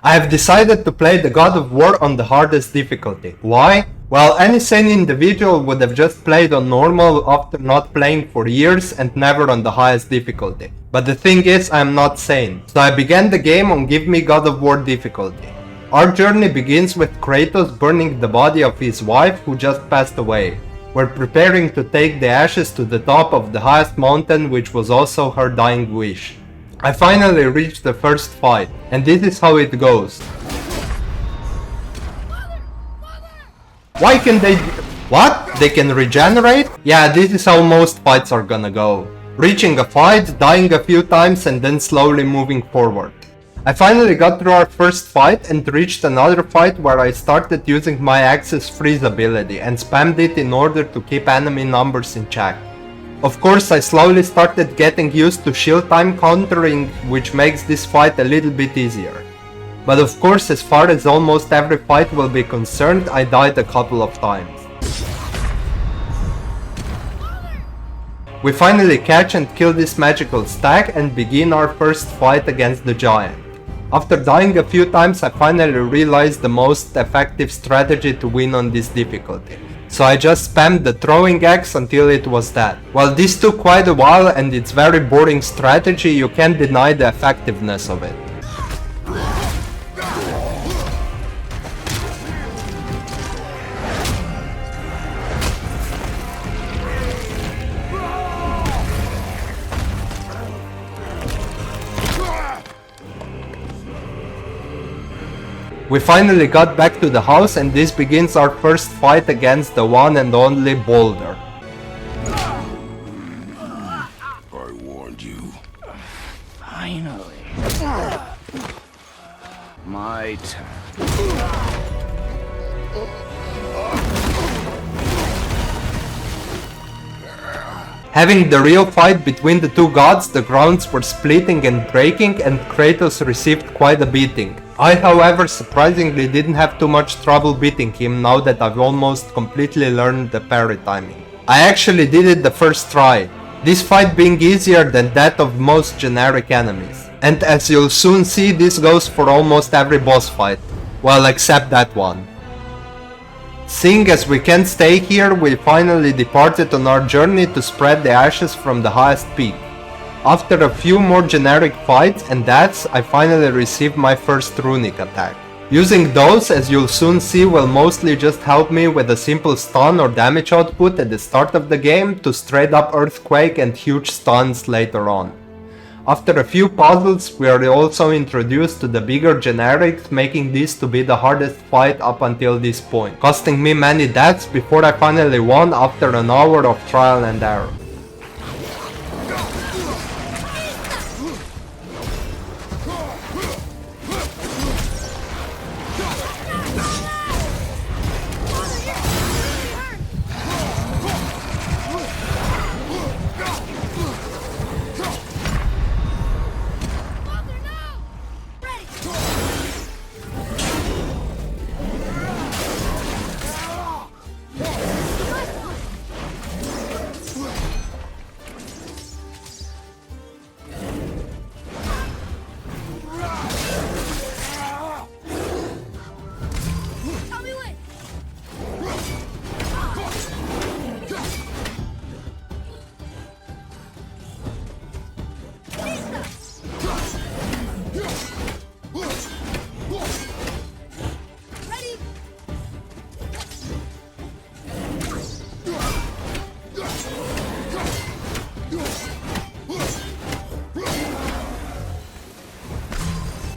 I have decided to play the God of War on the hardest difficulty. Why? Well, any sane individual would have just played on normal after not playing for years and never on the highest difficulty. But the thing is, I am not sane. So I began the game on Give Me God of War difficulty. Our journey begins with Kratos burning the body of his wife who just passed away. We're preparing to take the ashes to the top of the highest mountain, which was also her dying wish. I finally reached the first fight, and this is how it goes. Why can they... What? They can regenerate? Yeah, this is how most fights are gonna go. Reaching a fight, dying a few times, and then slowly moving forward. I finally got through our first fight and reached another fight where I started using my Axis Freeze ability and spammed it in order to keep enemy numbers in check. Of course, I slowly started getting used to shield time countering, which makes this fight a little bit easier. But of course, as far as almost every fight will be concerned, I died a couple of times. We finally catch and kill this magical stag and begin our first fight against the giant. After dying a few times, I finally realized the most effective strategy to win on this difficulty. So I just spammed the throwing axe until it was dead. While this took quite a while and it's very boring strategy, you can't deny the effectiveness of it. We finally got back to the house and this begins our first fight against the one and only Boulder. I warned you. Finally. My turn. Having the real fight between the two gods, the grounds were splitting and breaking and Kratos received quite a beating. I, however, surprisingly didn't have too much trouble beating him now that I've almost completely learned the parry timing. I actually did it the first try, this fight being easier than that of most generic enemies. And as you'll soon see, this goes for almost every boss fight, well, except that one. Seeing as we can't stay here, we finally departed on our journey to spread the ashes from the highest peak. After a few more generic fights and deaths, I finally received my first runic attack. Using those, as you'll soon see, will mostly just help me with a simple stun or damage output at the start of the game to straight up earthquake and huge stuns later on. After a few puzzles, we are also introduced to the bigger generics, making this to be the hardest fight up until this point, costing me many deaths before I finally won after an hour of trial and error.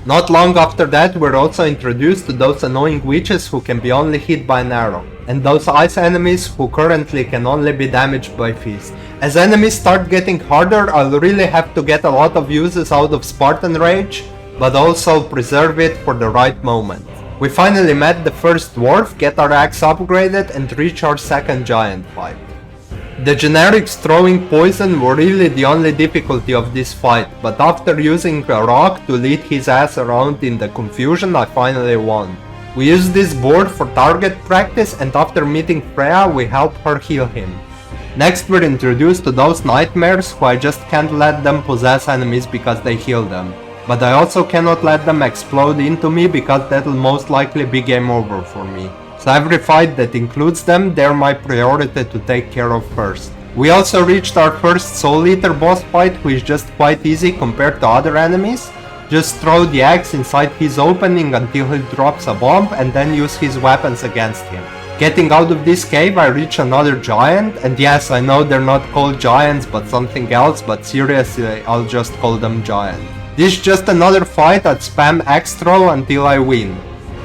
Not long after that, we're also introduced to those annoying witches who can be only hit by an arrow, and those ice enemies who currently can only be damaged by fist. As enemies start getting harder, I'll really have to get a lot of uses out of Spartan Rage, but also preserve it for the right moment. We finally met the first dwarf, get our axe upgraded, and reach our second giant fight. The generics throwing poison were really the only difficulty of this fight, but after using a rock to lead his ass around in the confusion, I finally won. We used this board for target practice, and after meeting Freya, we help her heal him. Next, we're introduced to those nightmares who I just can't let them possess enemies because they heal them. but I also cannot let them explode into me because that'll most likely be game over for me. So every fight that includes them, they're my priority to take care of first. We also reached our first Soul Eater boss fight, which is just quite easy compared to other enemies. Just throw the axe inside his opening until he drops a bomb and then use his weapons against him. Getting out of this cave, I reach another giant, and yes, I know they're not called giants but something else, but seriously, I'll just call them giant. This is just another fight at spam axe throw until I win.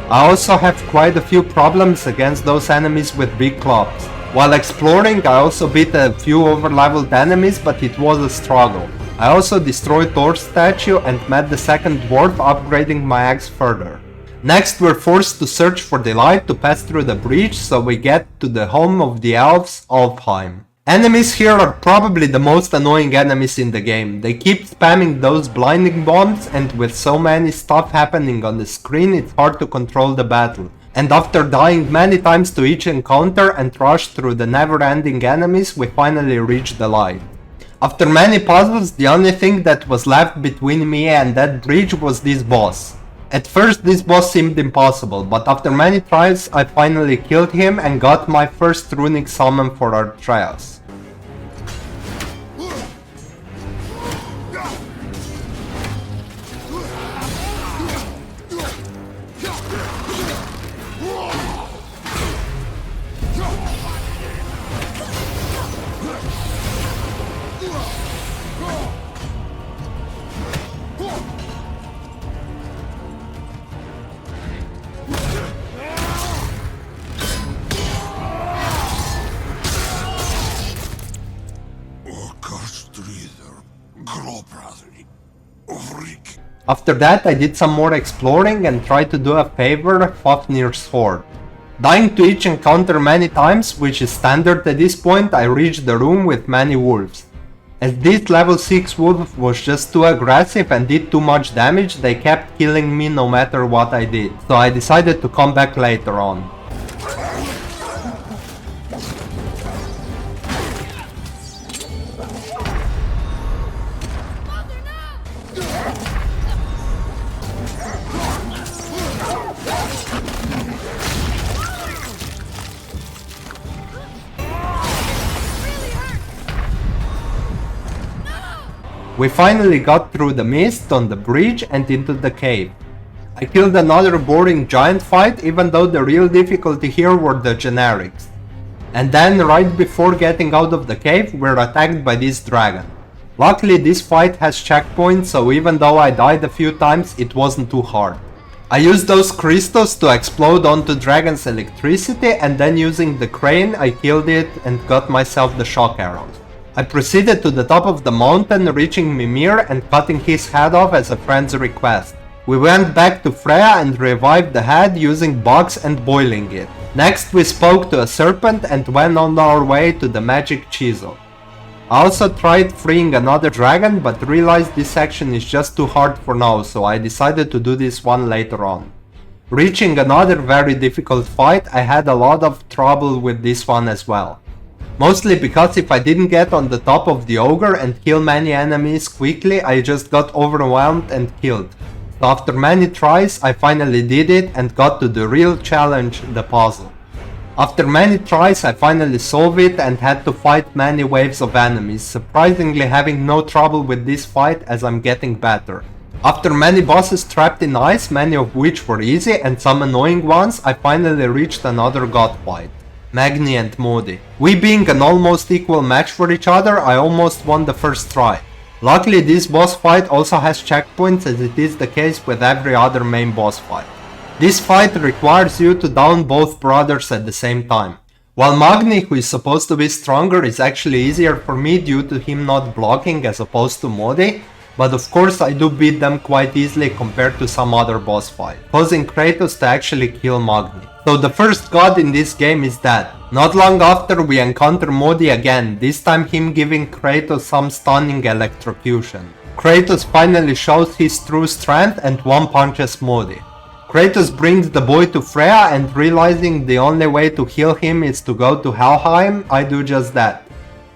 I also have quite a few problems against those enemies with big clubs. While exploring, I also beat a few overleveled enemies, but it was a struggle. I also destroyed Thor's statue and met the second dwarf, upgrading my axe further. Next, we're forced to search for the light to pass through the breach, so we get to the home of the elves, Alfheim. Enemies here are probably the most annoying enemies in the game. They keep spamming those blinding bombs, and with so many stuff happening on the screen, it's hard to control the battle. And after dying many times to each encounter and rush through the never-ending enemies, we finally reach the light. After many puzzles, the only thing that was left between me and that bridge was this boss. At first this boss seemed impossible, but after many tries I finally killed him and got my first runic summon for our trials. After that I did some more exploring and tried to do a favor Fafnir's sword. Dying to each encounter many times, which is standard at this point, I reached the room with many wolves. As this level 6 wolf was just too aggressive and did too much damage, they kept killing me no matter what I did, so I decided to come back later on. We finally got through the mist on the bridge and into the cave. I killed another boring giant fight, even though the real difficulty here were the generics. And then right before getting out of the cave, we're attacked by this dragon. Luckily this fight has checkpoints, so even though I died a few times, it wasn't too hard. I used those crystals to explode onto dragon's electricity, and then using the crane I killed it and got myself the shock arrows. I proceeded to the top of the mountain, reaching Mimir and cutting his head off as a friend's request. We went back to Freya and revived the head using bugs and boiling it. Next we spoke to a serpent and went on our way to the magic chisel. I also tried freeing another dragon, but realized this section is just too hard for now, so I decided to do this one later on. Reaching another very difficult fight, I had a lot of trouble with this one as well. Mostly because if I didn't get on the top of the ogre and kill many enemies quickly, I just got overwhelmed and killed. So after many tries, I finally did it and got to the real challenge, the puzzle. After many tries, I finally solved it and had to fight many waves of enemies, surprisingly having no trouble with this fight as I'm getting better. After many bosses trapped in ice, many of which were easy and some annoying ones, I finally reached another god fight. Magni and Modi. We being an almost equal match for each other, I almost won the first try. Luckily this boss fight also has checkpoints, as it is the case with every other main boss fight. This fight requires you to down both brothers at the same time. While Magni, who is supposed to be stronger, is actually easier for me due to him not blocking as opposed to Modi, but of course I do beat them quite easily compared to some other boss fight, causing Kratos to actually kill Magni. So the first god in this game is dead. Not long after we encounter Modi again, this time him giving Kratos some stunning electrocution. Kratos finally shows his true strength and one punches Modi. Kratos brings the boy to Freya, and realizing the only way to heal him is to go to Helheim, I do just that.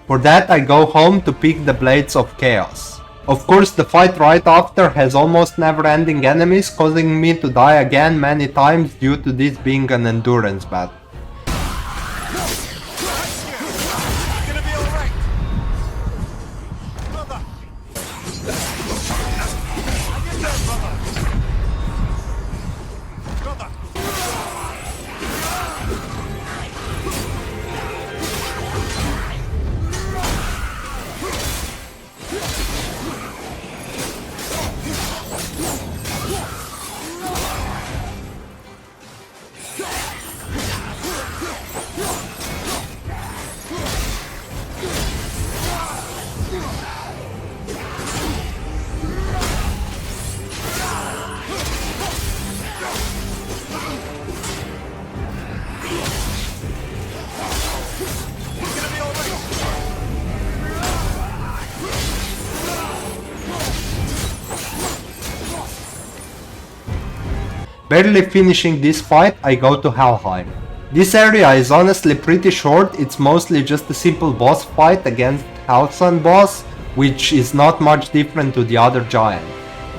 For that I go home to pick the Blades of Chaos. Of course, the fight right after has almost never-ending enemies, causing me to die again many times due to this being an endurance battle. Barely finishing this fight, I go to Helheim. This area is honestly pretty short, it's mostly just a simple boss fight against Halcyon boss, which is not much different to the other giant.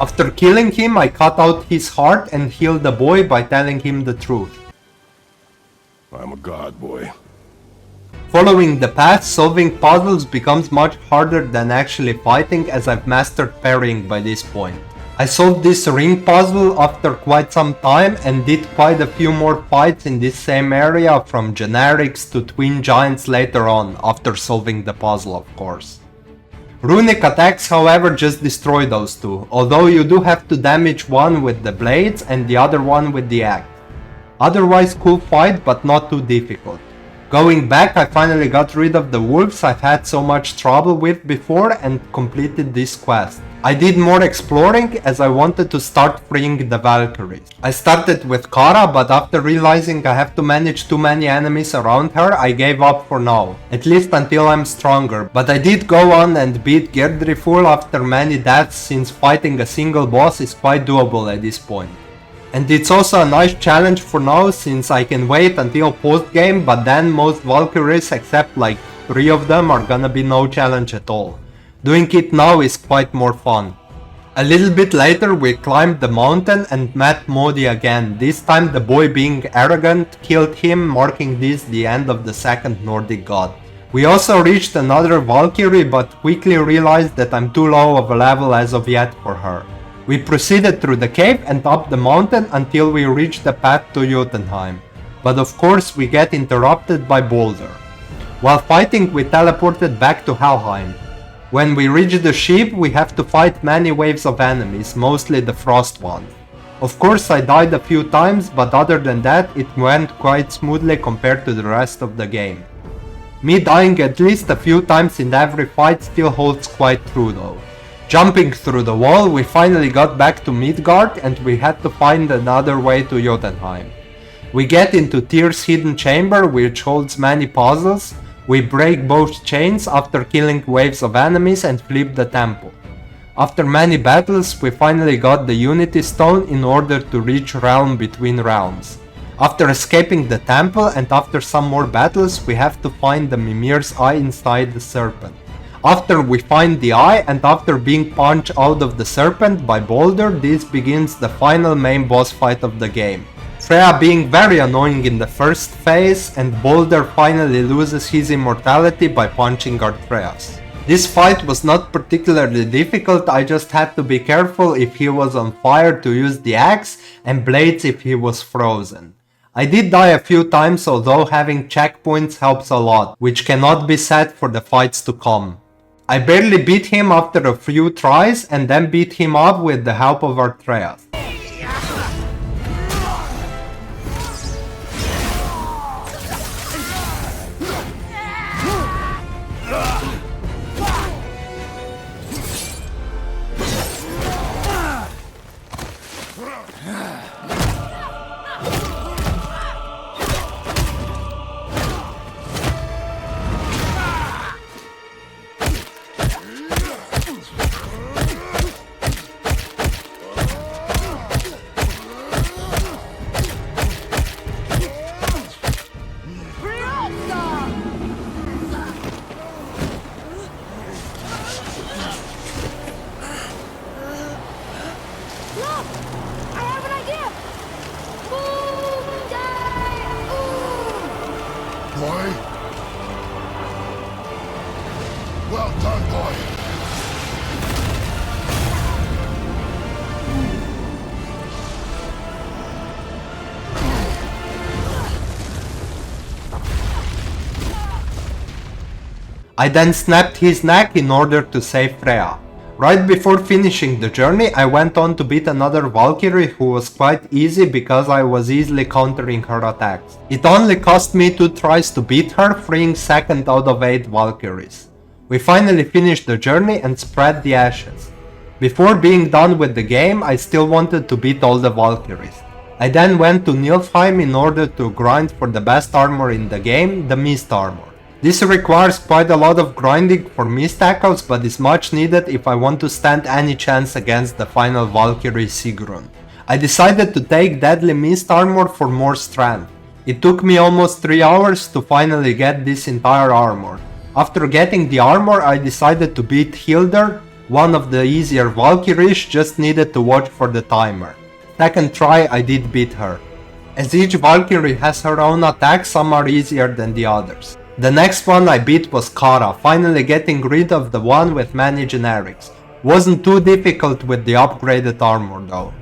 After killing him, I cut out his heart and healed the boy by telling him the truth. I'm a god, boy. Following the path, solving puzzles becomes much harder than actually fighting, as I've mastered parrying by this point. I solved this ring puzzle after quite some time and did quite a few more fights in this same area, from generics to twin giants later on, after solving the puzzle of course. Runic attacks however just destroy those two, although you do have to damage one with the blades and the other one with the axe. Otherwise cool fight, but not too difficult. Going back, I finally got rid of the wolves I've had so much trouble with before and completed this quest. I did more exploring as I wanted to start freeing the Valkyries. I started with Kara, but after realizing I have to manage too many enemies around her, I gave up for now, at least until I'm stronger, but I did go on and beat Gerdriful after many deaths, since fighting a single boss is quite doable at this point. And it's also a nice challenge for now, since I can wait until post-game, but then most Valkyries except like 3 of them are gonna be no challenge at all. Doing it now is quite more fun. A little bit later we climbed the mountain and met Modi again, this time the boy being arrogant killed him, marking this the end of the second Nordic god. We also reached another Valkyrie, but quickly realized that I'm too low of a level as of yet for her. We proceeded through the cave and up the mountain until we reached the path to Jotunheim, but of course we get interrupted by Boulder. While fighting we teleported back to Helheim. When we reach the ship we have to fight many waves of enemies, mostly the frost ones. Of course I died a few times, but other than that it went quite smoothly compared to the rest of the game. Me dying at least a few times in every fight still holds quite true though. Jumping through the wall, we finally got back to Midgard and we had to find another way to Jotunheim. We get into Tyr's hidden chamber, which holds many puzzles. We break both chains after killing waves of enemies and flip the temple. After many battles, we finally got the Unity Stone in order to reach Realm Between Realms. After escaping the temple and after some more battles, we have to find the Mimir's eye inside the serpent. After we find the eye and after being punched out of the serpent by Boulder, this begins the final main boss fight of the game. Freya being very annoying in the first phase, and Boulder finally loses his immortality by punching Arthreus. This fight was not particularly difficult, I just had to be careful if he was on fire to use the axe, and Blades if he was frozen. I did die a few times, although having checkpoints helps a lot, which cannot be said for the fights to come. I barely beat him after a few tries and then beat him up with the help of Arthreus. I then snapped his neck in order to save Freya. Right before finishing the journey, I went on to beat another Valkyrie who was quite easy because I was easily countering her attacks. It only cost me 2 tries to beat her, freeing 2nd out of 8 Valkyries. We finally finished the journey and spread the ashes. Before being done with the game, I still wanted to beat all the Valkyries. I then went to Niflheim in order to grind for the best armor in the game, the Mist armor. This requires quite a lot of grinding for mist tackles, but is much needed if I want to stand any chance against the final Valkyrie Sigrun. I decided to take deadly mist armor for more strength. It took me almost 3 hours to finally get this entire armor. After getting the armor, I decided to beat Hildur, one of the easier Valkyries, just needed to watch for the timer. Second try I did beat her. As each Valkyrie has her own attack, some are easier than the others. The next one I beat was Kara, finally getting rid of the one with many generics. Wasn't too difficult with the upgraded armor though.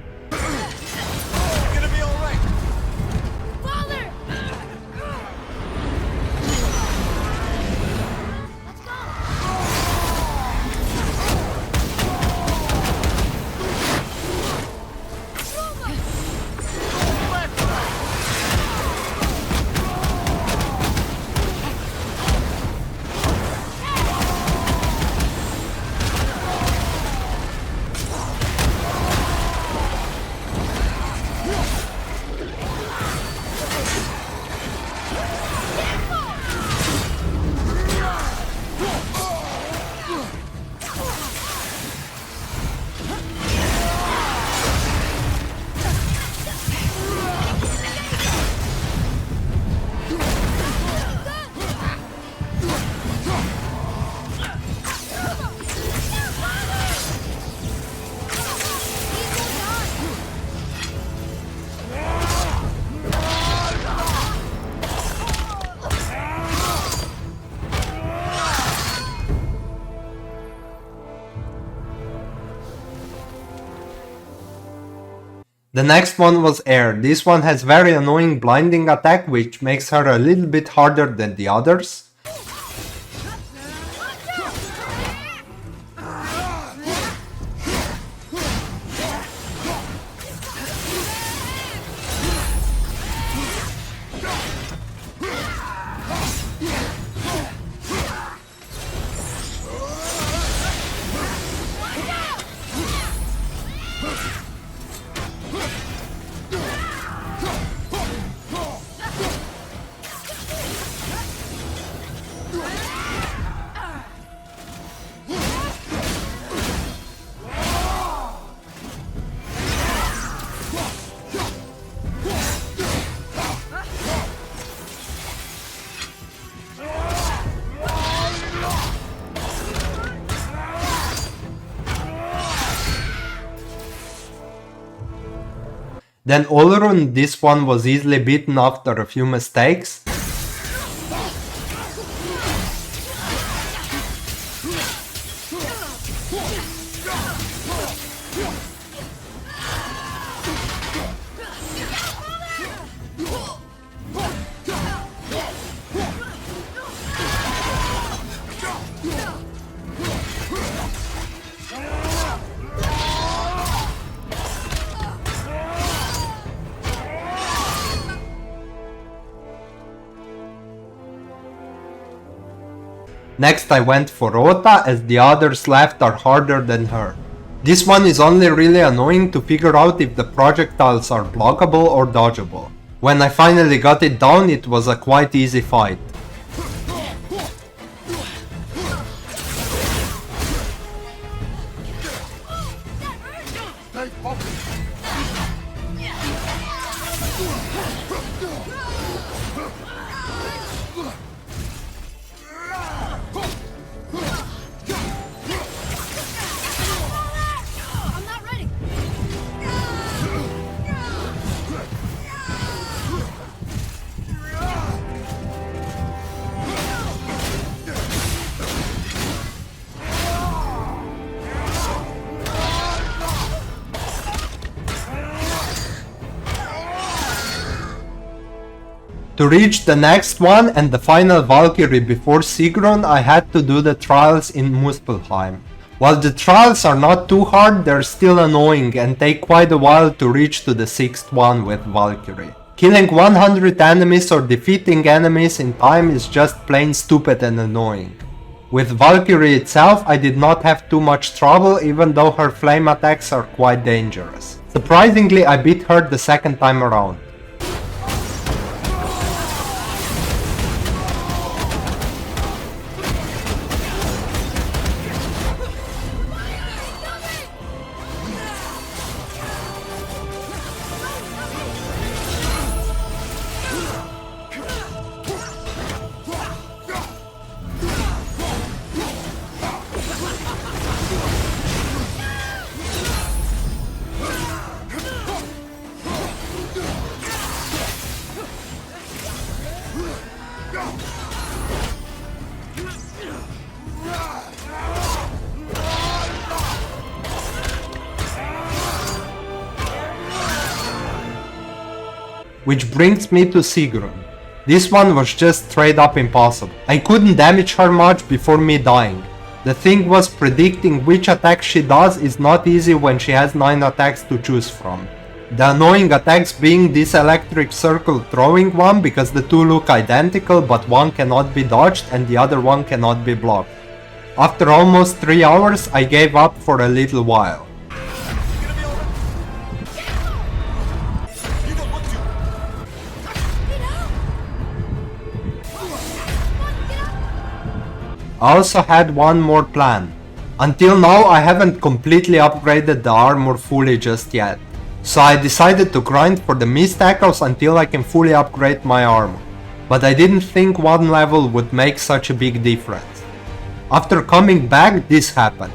The next one was Air. This one has very annoying blinding attack which makes her a little bit harder than the others. Then Olrun, this one was easily beaten after a few mistakes. Next I went for Rota, as the others left are harder than her. This one is only really annoying to figure out if the projectiles are blockable or dodgeable. When I finally got it down, it was a quite easy fight. To reach the next one and the final Valkyrie before Sigrun, I had to do the trials in Muspelheim. While the trials are not too hard, they're still annoying and take quite a while to reach to the 6th one with Valkyrie. Killing 100 enemies or defeating enemies in time is just plain stupid and annoying. With Valkyrie itself, I did not have too much trouble, even though her flame attacks are quite dangerous. Surprisingly, I beat her the second time around. Which brings me to Sigrun. This one was just straight up impossible. I couldn't damage her much before me dying. The thing was, predicting which attack she does is not easy when she has 9 attacks to choose from. The annoying attacks being this electric circle throwing one because the two look identical but one cannot be dodged and the other one cannot be blocked. After almost 3 hours I gave up for a little while. I also had one more plan. Until now I haven't completely upgraded the armor fully just yet. So I decided to grind for the mist echoes until I can fully upgrade my armor. But I didn't think one level would make such a big difference. After coming back, this happened.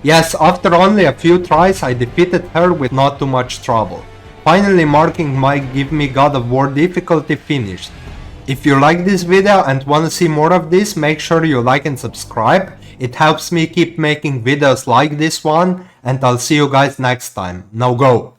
Yes, after only a few tries I defeated her with not too much trouble, finally marking my Give Me God of War difficulty finished. If you like this video and wanna see more of this, make sure you like and subscribe. It helps me keep making videos like this one, and I'll see you guys next time. Now go!